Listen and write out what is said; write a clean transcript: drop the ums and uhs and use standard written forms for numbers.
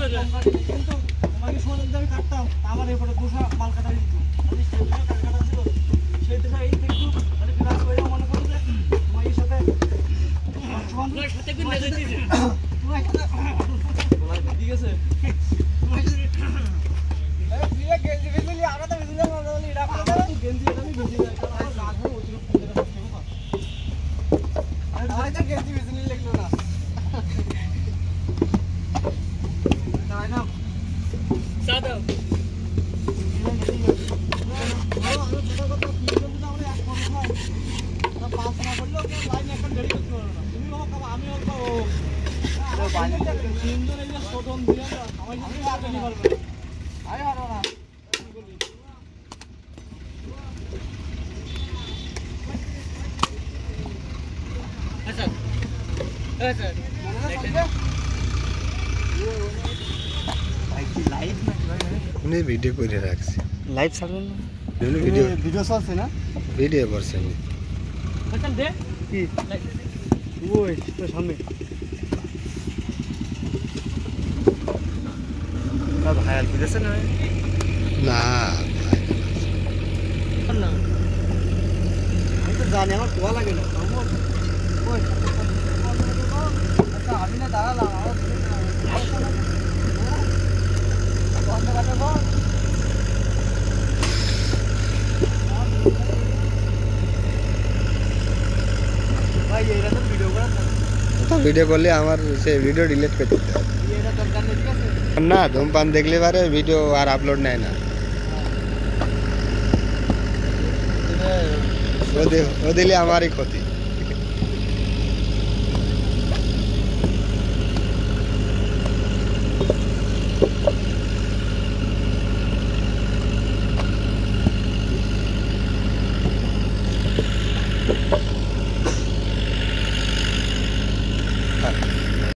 কিন্তু তোমাকে সময় যদি আমি কাটতাম আমার এরপরে দুশো মাল কাটা দিত আমি সেই দুশো কাটা ছিল সেই দুশো এই একটু মানে ক্লাস করে মনে করি যে তোমার সাথে তোমার সাথে কি না যাইতেছে তোমার সাথে বলা ঠিক আছে আরে প্রিয়া গেঞ্জি বেজলি আমরা তো বেজলি না বলি এটা করে দাও গেঞ্জি আমি বেজলি না কারণ রাগ হয় অতিরিক্ত করে করতে হবে আরে ভাই তো গেঞ্জি বেজলি লাগলো না তাই না সাদা উনি ভিডিও করে রাখছে লাইভ ছাড়বেন না ভিডিও চলছে না ভিডিও করছেন আচ্ছা দে কি ওই তো সামনে সব হায়াল দিতেছে না না না আমি তো জানি আমার কোয়া লাগে না ওই আচ্ছা আমি না দাঁড়ালাম ভাই এটা তো ভিডিও করা তো ভিডিও করলে আমার সে ভিডিও ডিলিট করে দিতে হবে এটা দরকার নেই ঠিক আছে না ধূমপান দেখলে পারে ভিডিও আর আপলোড নেয় না ও দিলে আমারই ক্ষতি